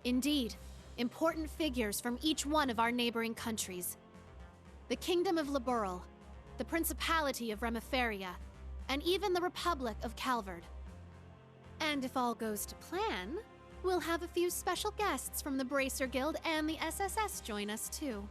Indeed, important figures from each one of our neighboring countries. The Kingdom of Liberl, the Principality of Remiferia, and even the Republic of Calvard. And if all goes to plan, we'll have a few special guests from the Bracer Guild and the SSS join us too.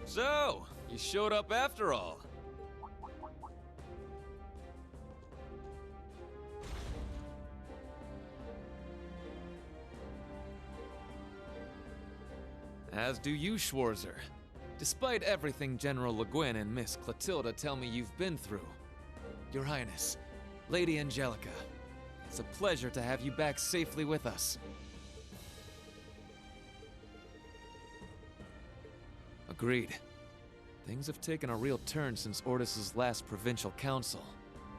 So, you showed up after all. As do you, Schwarzer. Despite everything General Le Guin and Miss Clotilda tell me you've been through. Your Highness, Lady Angelica, it's a pleasure to have you back safely with us. Agreed. Things have taken a real turn since Ordis's last provincial council.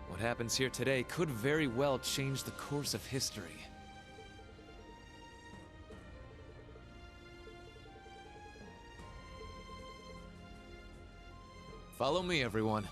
What happens here today could very well change the course of history. Follow me, everyone.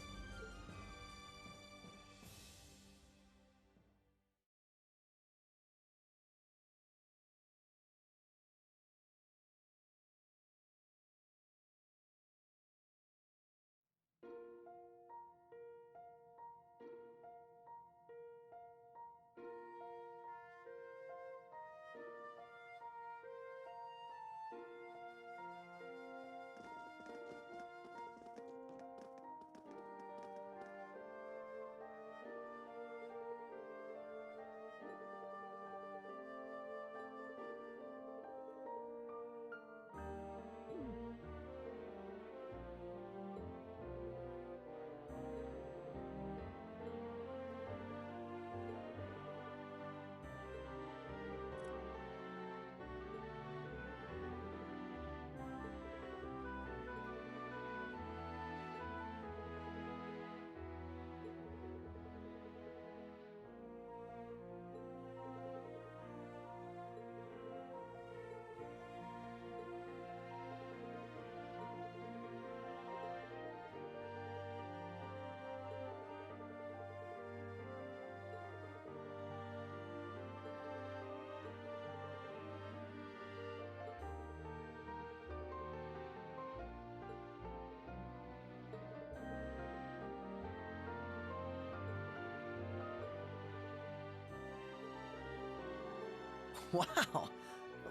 Wow,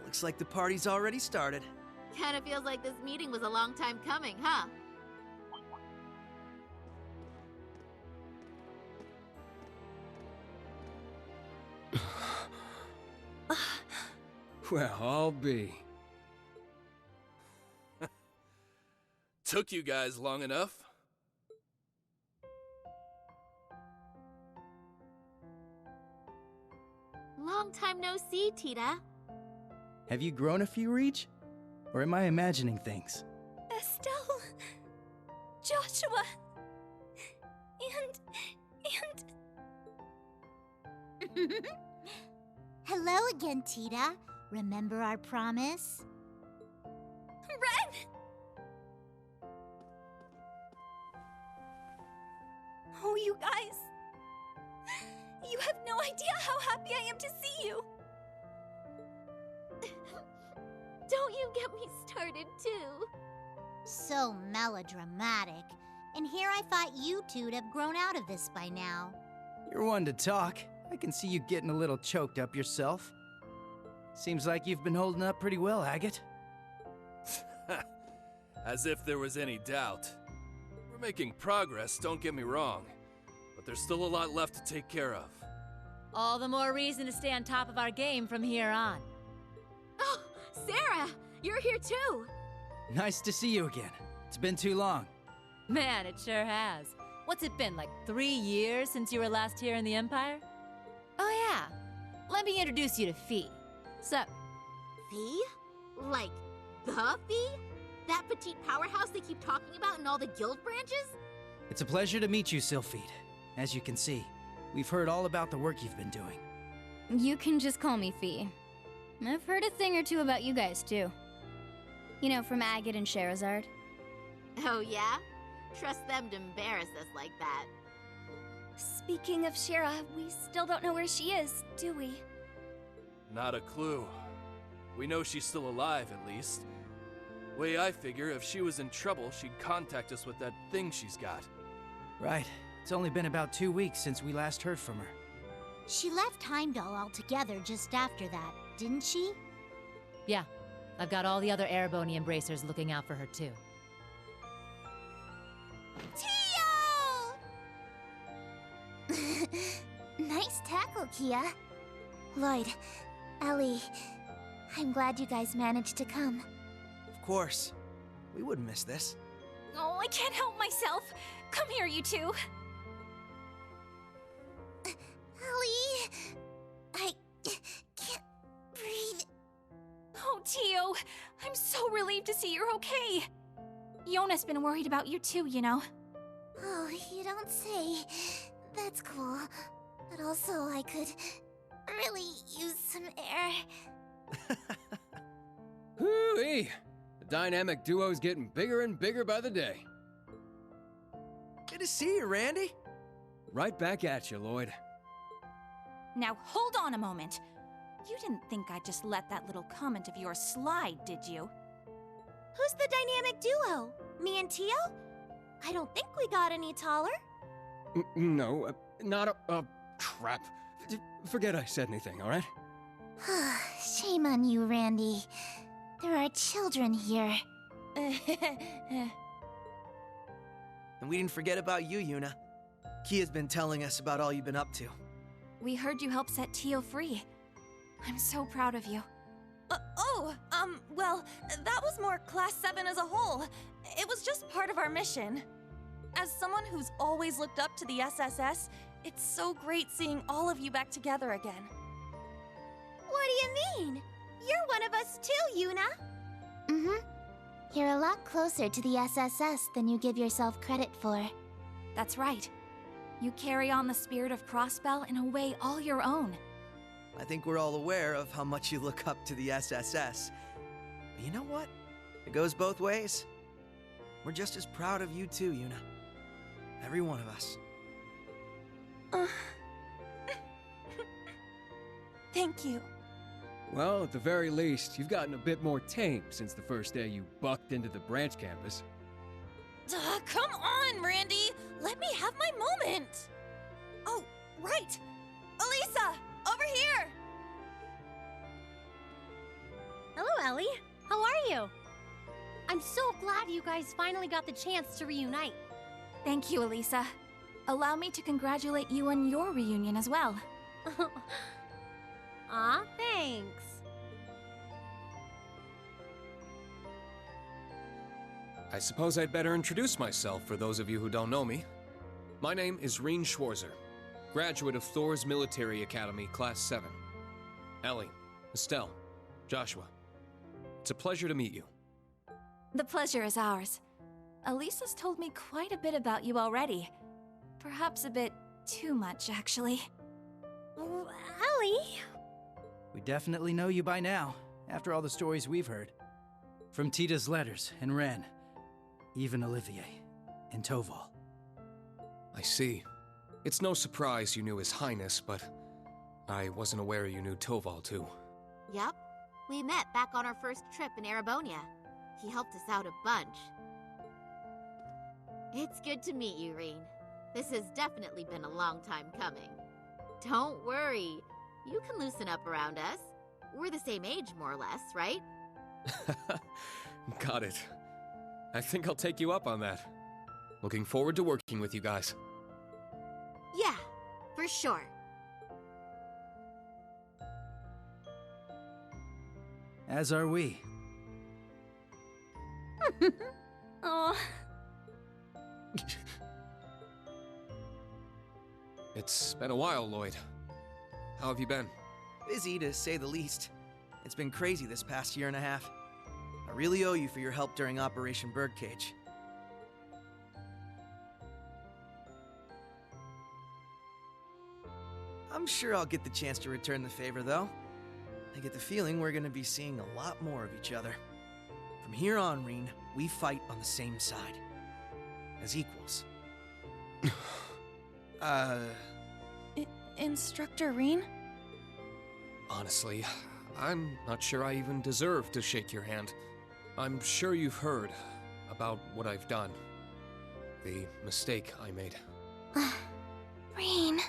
looks like the party's already started. Kinda feels like this meeting was a long time coming, huh? Well, I'll be. Took you guys long enough. Long time no see, Tita. Have you grown a few, Reach? Or am I imagining things? Estelle... Joshua... and... Hello again, Tita. Remember our promise? Ren! Oh, you guys... You have no idea how happy I am to see you! Don't you get me started, too. So melodramatic. And here I thought you two'd have grown out of this by now. You're one to talk. I can see you getting a little choked up yourself. Seems like you've been holding up pretty well, Agate. As if there was any doubt. We're making progress, don't get me wrong. But there's still a lot left to take care of. All the more reason to stay on top of our game from here on. Oh, Sarah! You're here too! Nice to see you again. It's been too long. Man, it sure has. What's it been, like 3 years since you were last here in the Empire? Oh yeah, let me introduce you to Fee. Sup? Fee? Like, the Fee? That petite powerhouse they keep talking about in all the guild branches? It's a pleasure to meet you, Sylphide. As you can see, we've heard all about the work you've been doing. You can just call me Fee. I've heard a thing or two about you guys, too. You know, from Agate and Sherazard. Oh yeah? Trust them to embarrass us like that. Speaking of Shara, we still don't know where she is, do we? Not a clue. We know she's still alive, at least. Way I figure, if she was in trouble, she'd contact us with that thing she's got. Right. It's only been about 2 weeks since we last heard from her. She left Heimdall altogether just after that, didn't she? Yeah, I've got all the other Erebony Embracers looking out for her too. Tio! Nice tackle, Kia. Lloyd, Ellie, I'm glad you guys managed to come. Of course. We wouldn't miss this. Oh, I can't help myself. Come here, you two. Ellie, I can't breathe. Oh, Tio, I'm so relieved to see you're okay. Yona's been worried about you too, you know. Oh, you don't say. That's cool. But also, I could really use some air. Hoo-wee! The dynamic duo's getting bigger and bigger by the day. Good to see you, Randy. Right back at you, Lloyd. Now, hold on a moment. You didn't think I'd just let that little comment of yours slide, did you? Who's the dynamic duo? Me and Tio? I don't think we got any taller. No, not crap. Forget I said anything, alright? Shame on you, Randy. There are children here. And we didn't forget about you, Yuna. Kia's been telling us about all you've been up to. We heard you helped set Tio free. I'm so proud of you. Well, that was more Class 7 as a whole. It was just part of our mission. As someone who's always looked up to the SSS, it's so great seeing all of you back together again. What do you mean? You're one of us too, Yuna. Mm-hmm. You're a lot closer to the SSS than you give yourself credit for. That's right. You carry on the spirit of Crossbell in a way all your own. I think we're all aware of how much you look up to the SSS. But you know what? It goes both ways. We're just as proud of you too, Yuna. Every one of us. Thank you. Well, at the very least, you've gotten a bit more tame since the first day you bucked into the branch campus. Come on, Randy! Let me have my moment! Oh, right! Elisa! Over here! Hello, Ellie. How are you? I'm so glad you guys finally got the chance to reunite. Thank you, Elisa. Allow me to congratulate you on your reunion as well. Aw, thanks. I suppose I'd better introduce myself for those of you who don't know me. My name is Rean Schwarzer, graduate of Thor's Military Academy, Class 7. Ellie, Estelle, Joshua. It's a pleasure to meet you. The pleasure is ours. Elisa's told me quite a bit about you already. Perhaps a bit too much, actually. Oh, Ellie! We definitely know you by now, after all the stories we've heard. From Tita's letters and Ren, even Olivier and Toval. I see. It's no surprise you knew His Highness, but I wasn't aware you knew Toval too. Yup. We met back on our first trip in Erebonia. He helped us out a bunch. It's good to meet you, Rean. This has definitely been a long time coming. Don't worry. You can loosen up around us. We're the same age, more or less, right? Got it. I think I'll take you up on that. Looking forward to working with you guys. Yeah, for sure. As are we. Oh. It's been a while, Lloyd. How have you been? Busy, to say the least. It's been crazy this past year and a half. I really owe you for your help during Operation Birdcage. I'm sure I'll get the chance to return the favor, though. I get the feeling we're gonna be seeing a lot more of each other. From here on, Rean, we fight on the same side. As equals. Instructor Rean? Honestly, I'm not sure I even deserve to shake your hand. I'm sure you've heard about what I've done. The mistake I made. Rean.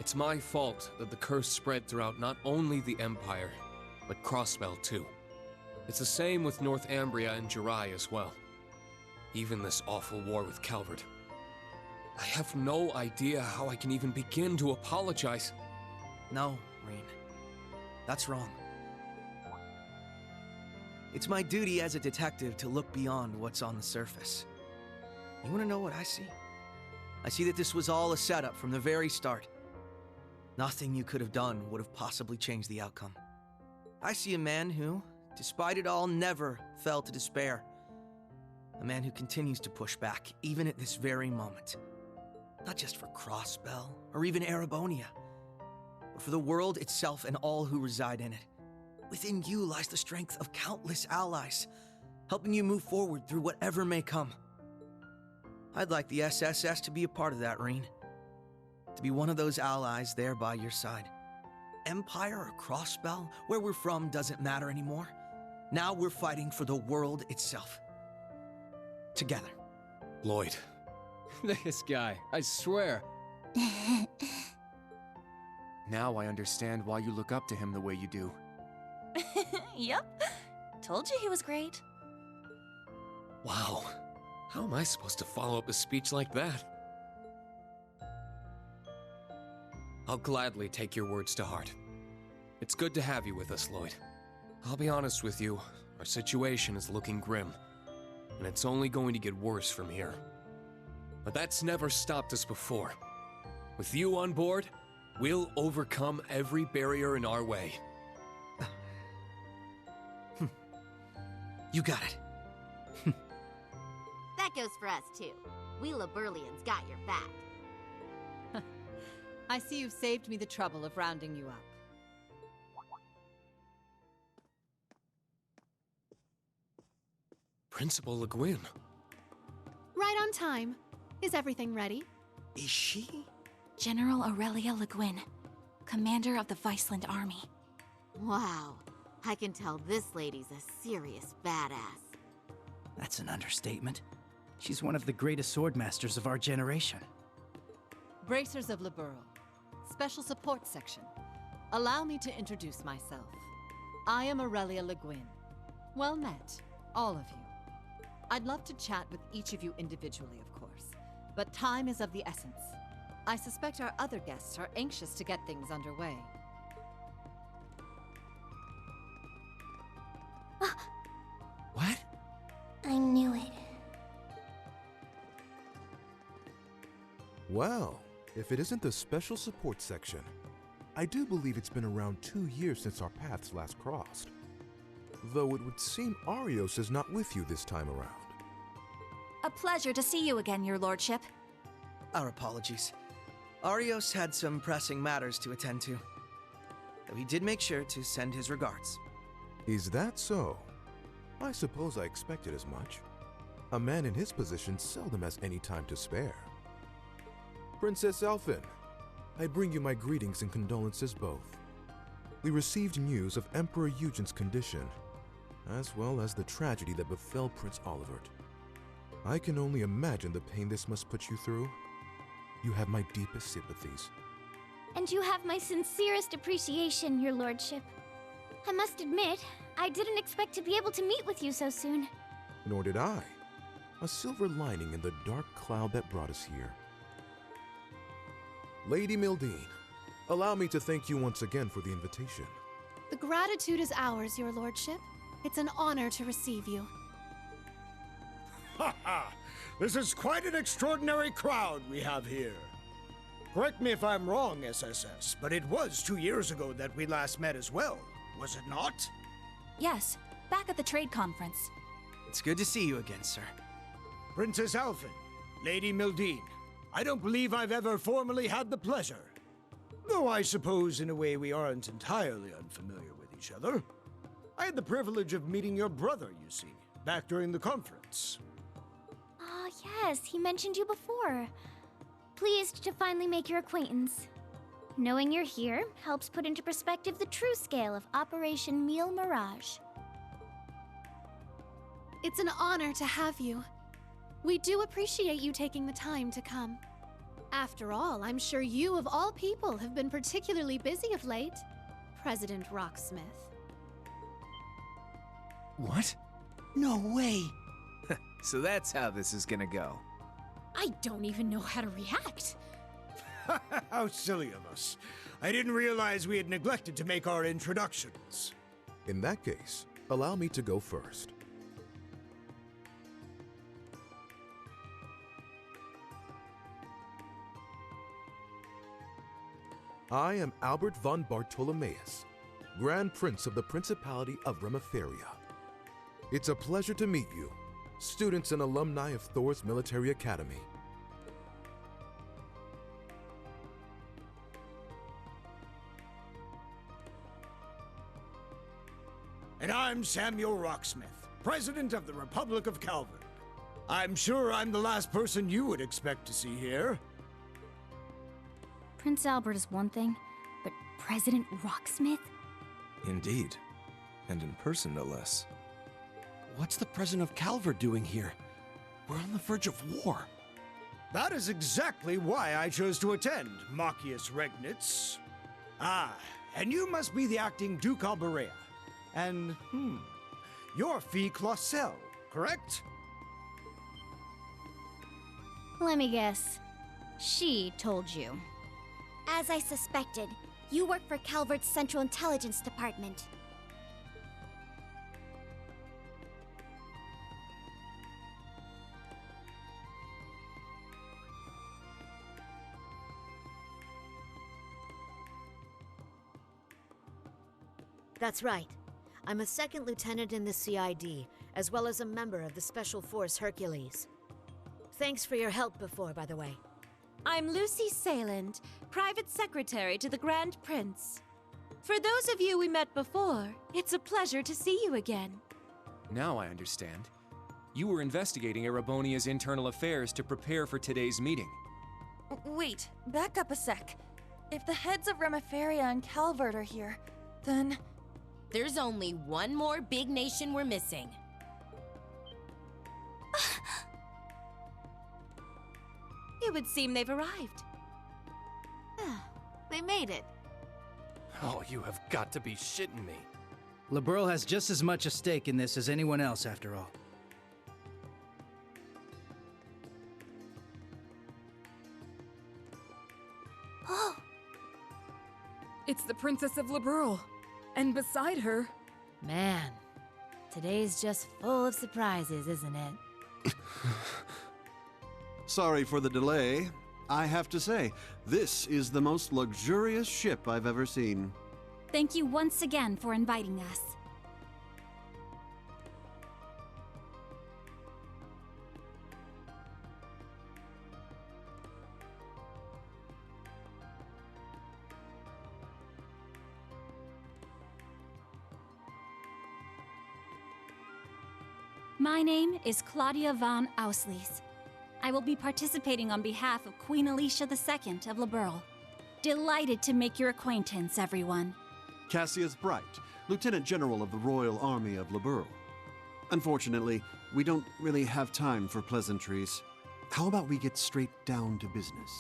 It's my fault that the curse spread throughout not only the Empire, but Crossbell too. It's the same with North Ambria and Jirai as well. Even this awful war with Calvard. I have no idea how I can even begin to apologize. No, Rean. That's wrong. It's my duty as a detective to look beyond what's on the surface. You want to know what I see? I see that this was all a setup from the very start. Nothing you could have done would have possibly changed the outcome. I see a man who, despite it all, never fell to despair. A man who continues to push back, even at this very moment. Not just for Crossbell, or even Erebonia, but for the world itself and all who reside in it. Within you lies the strength of countless allies, helping you move forward through whatever may come. I'd like the SSS to be a part of that, Rean. To be one of those allies there by your side. Empire or Crossbell, where we're from doesn't matter anymore. Now we're fighting for the world itself. Together. Lloyd. This guy, I swear. Now I understand why you look up to him the way you do. Yep. Told you he was great. Wow. How am I supposed to follow up a speech like that? I'll gladly take your words to heart. It's good to have you with us, Lloyd. I'll be honest with you, our situation is looking grim, and it's only going to get worse from here. But that's never stopped us before. With you on board, we'll overcome every barrier in our way. You got it. That goes for us, too. We Liberlians got your back. I see you've saved me the trouble of rounding you up. Principal Le Guin. Right on time. Is everything ready? Is she? General Aurelia Le Guin, commander of the Viceland Army. Wow. I can tell this lady's a serious badass. That's an understatement. She's one of the greatest swordmasters of our generation. Bracers of Liberl, Special Support Section. Allow me to introduce myself. I am Aurelia Le Guin. Well met, all of you. I'd love to chat with each of you individually, of course, but time is of the essence. I suspect our other guests are anxious to get things underway. What? I knew it. Well, if it isn't the Special Support Section, I do believe it's been around 2 years since our paths last crossed. Though it would seem Arios is not with you this time around. A pleasure to see you again, your lordship. Our apologies. Arios had some pressing matters to attend to. Though he did make sure to send his regards. Is that so? I suppose I expected as much. A man in his position seldom has any time to spare. Princess Elphin, I bring you my greetings and condolences both. We received news of Emperor Eugen's condition, as well as the tragedy that befell Prince Olivert. I can only imagine the pain this must put you through. You have my deepest sympathies. And you have my sincerest appreciation, your lordship. I must admit, I didn't expect to be able to meet with you so soon. Nor did I. a silver lining in the dark cloud that brought us here. Lady Mildine, allow me to thank you once again for the invitation. The gratitude is ours, your lordship. It's an honor to receive you. Ha ha! This is quite an extraordinary crowd we have here. Correct me if I'm wrong, SSS, but it was 2 years ago that we last met as well, was it not? Yes, back at the trade conference. It's good to see you again, sir. Princess Alphen, Lady Mildine, I don't believe I've ever formally had the pleasure. Though I suppose in a way we aren't entirely unfamiliar with each other. I had the privilege of meeting your brother, you see, back during the conference. Ah, yes, he mentioned you before. Pleased to finally make your acquaintance. Knowing you're here helps put into perspective the true scale of Operation Meal Mirage. It's an honor to have you. We do appreciate you taking the time to come. After all, I'm sure you, of all people, have been particularly busy of late, President Rocksmith. What? No way! So that's how this is gonna go. I don't even know how to react. How silly of us. I didn't realize we had neglected to make our introductions. In that case, allow me to go first. I am Albert von Bartolomeus, Grand Prince of the Principality of Remiferia. It's a pleasure to meet you, students and alumni of Thor's Military Academy. And I'm Samuel Rocksmith, President of the Republic of Calvard. I'm sure I'm the last person you would expect to see here. Prince Albert is one thing, but President Rocksmith? Indeed. And in person, no less. What's the President of Calvard doing here? We're on the verge of war. That is exactly why I chose to attend, Machius Regnitz. Ah, and you must be the acting Duke Alberea. And, you're Fille Clausel, correct? Let me guess. She told you. As I suspected, you work for Calvard's Central Intelligence Department. That's right. I'm a second lieutenant in the CID, as well as a member of the Special Force Hercules. Thanks for your help before, by the way. I'm Lucy Sayland, Private Secretary to the Grand Prince. For those of you we met before, it's a pleasure to see you again. Now I understand. You were investigating Erebonia's internal affairs to prepare for today's meeting. Wait, back up a sec. If the heads of Remiferia and Calvard are here, then... There's only one more big nation we're missing. It would seem they've arrived. They made it. Oh, you have got to be shitting me. Liberl has just as much a stake in this as anyone else, after all. Oh! It's the Princess of Liberl. And beside her... Man, today's just full of surprises, isn't it? Sorry for the delay. I have to say, this is the most luxurious ship I've ever seen. Thank you once again for inviting us. My name is Claudia von Auslies. I will be participating on behalf of Queen Alicia II of Liberl. Delighted to make your acquaintance, everyone. Cassius Bright, Lieutenant General of the Royal Army of Liberl. Unfortunately, we don't really have time for pleasantries. How about we get straight down to business?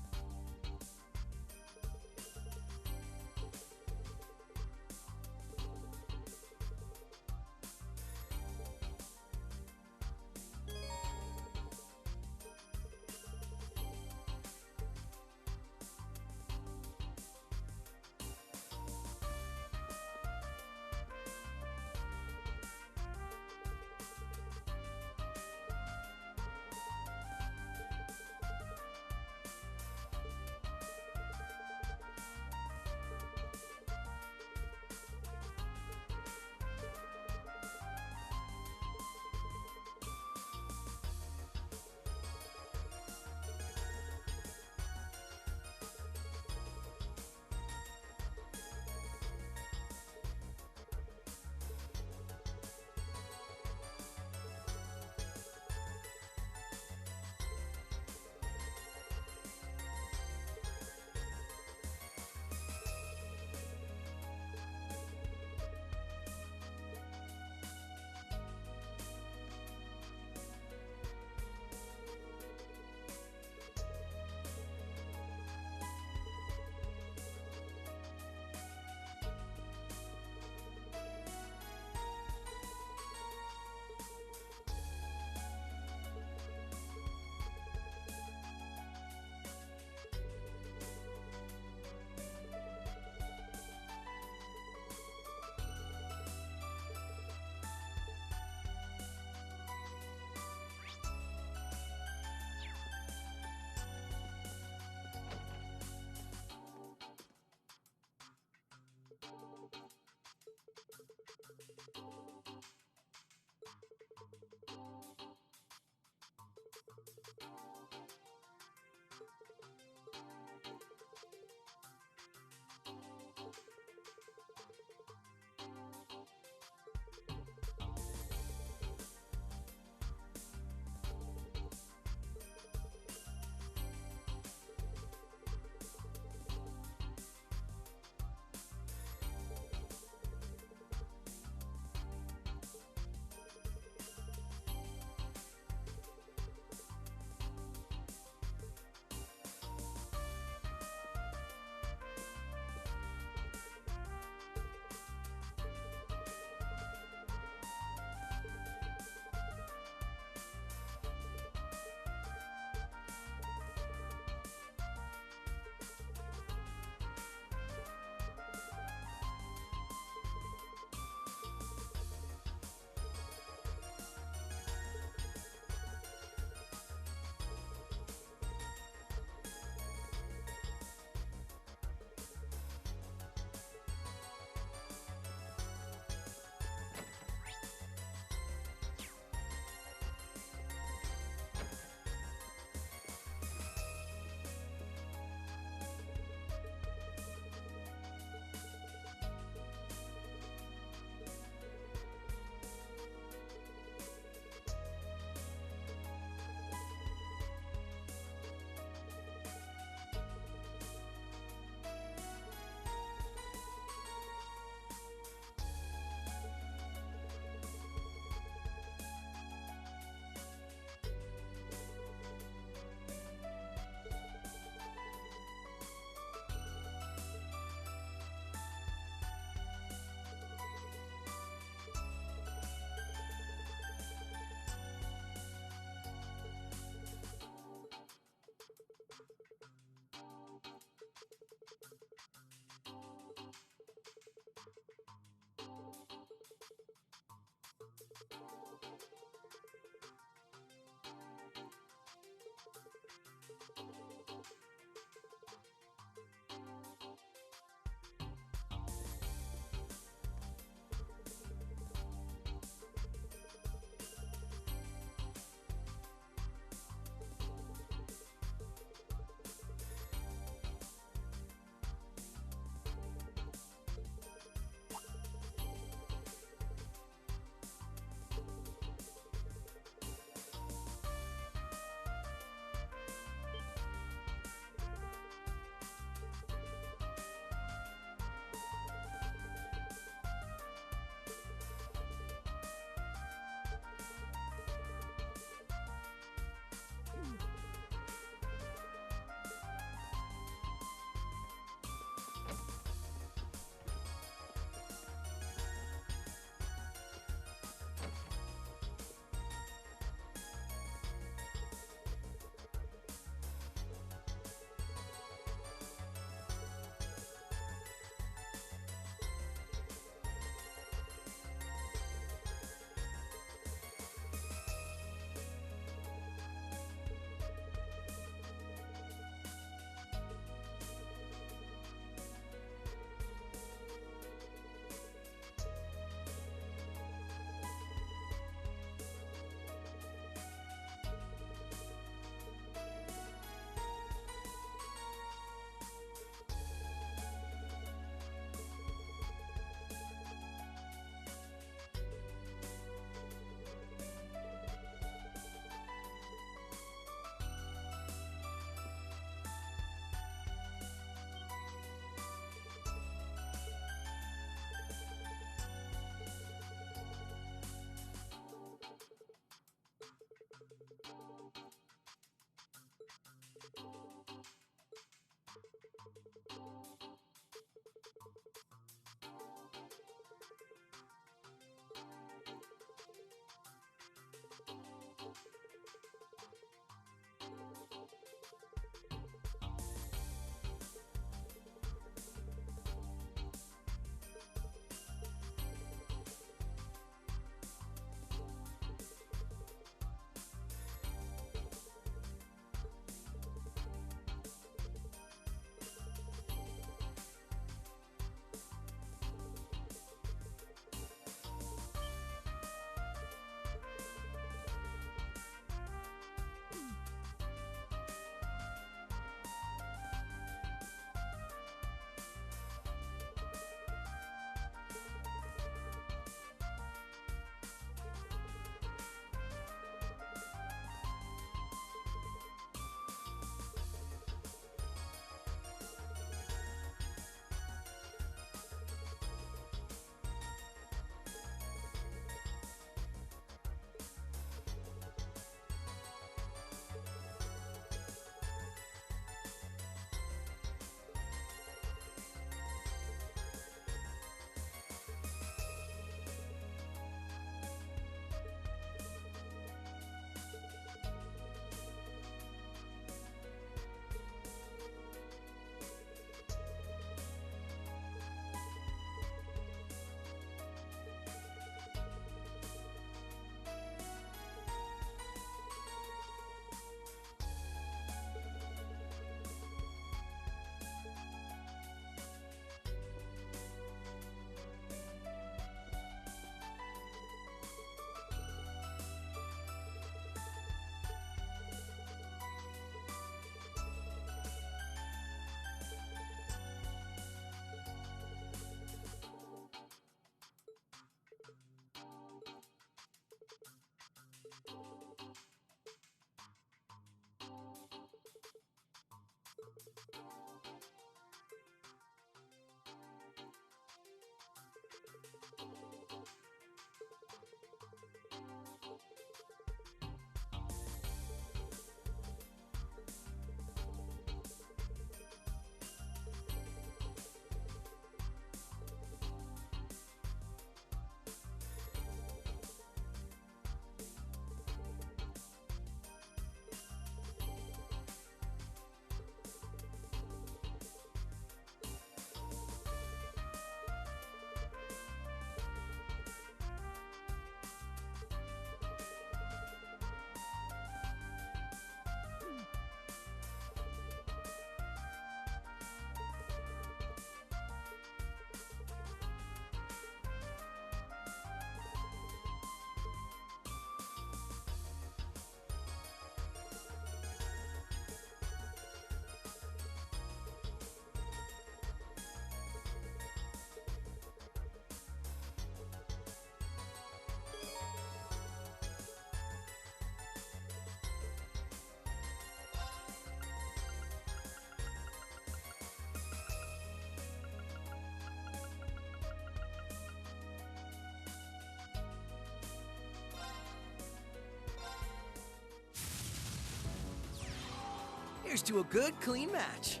Here's to a good, clean match.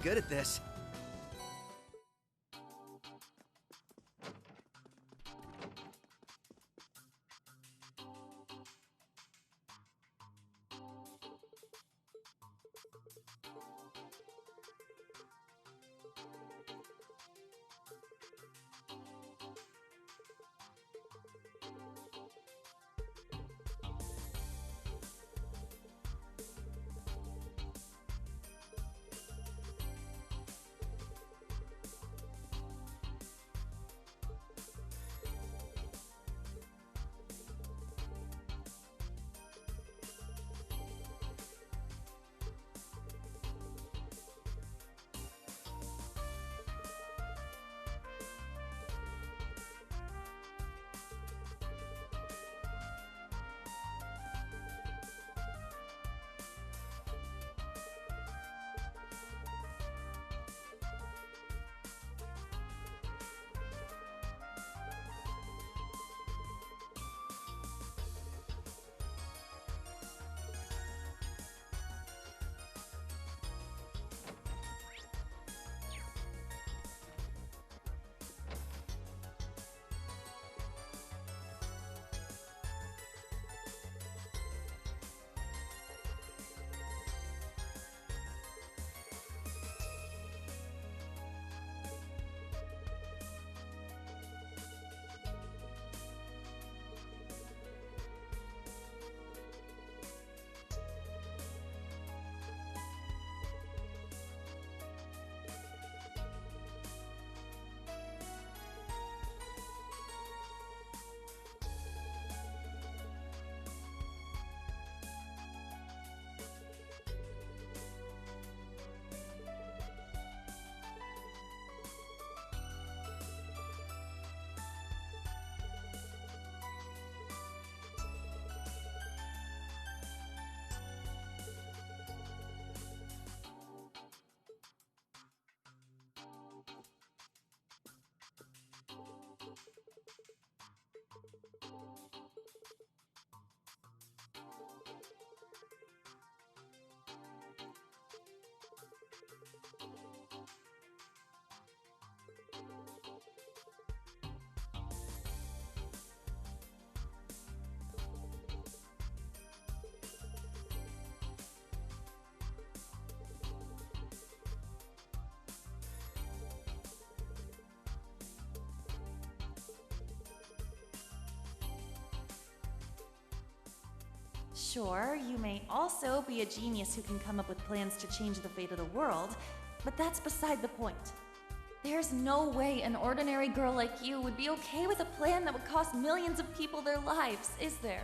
good at this. Sure, you may also be a genius who can come up with plans to change the fate of the world, but that's beside the point. There's no way an ordinary girl like you would be okay with a plan that would cost millions of people their lives, is there?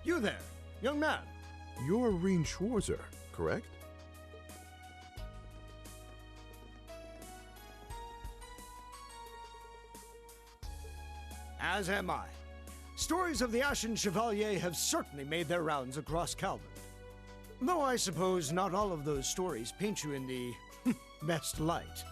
You there, young man. You're Reen Schwarzer, correct? As am I. Stories of the Ashen Chevalier have certainly made their rounds across Calvert. Though I suppose not all of those stories paint you in the best light.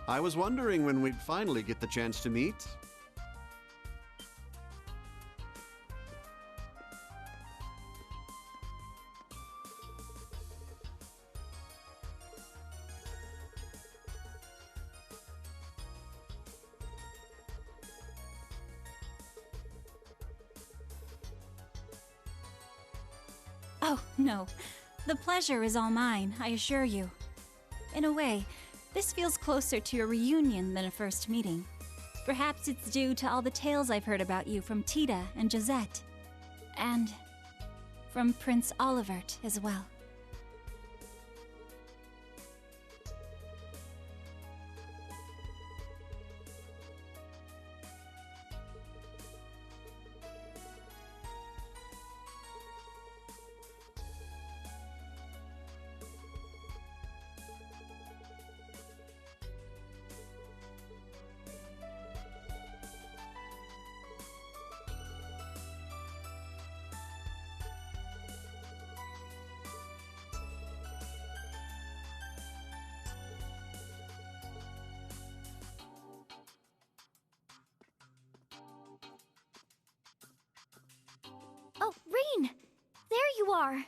I was wondering when we'd finally get the chance to meet. Oh, no. The pleasure is all mine, I assure you. In a way, this feels closer to a reunion than a first meeting. Perhaps it's due to all the tales I've heard about you from Tita and Josette. And from Prince Olivert as well. Oh, Reen! There you are!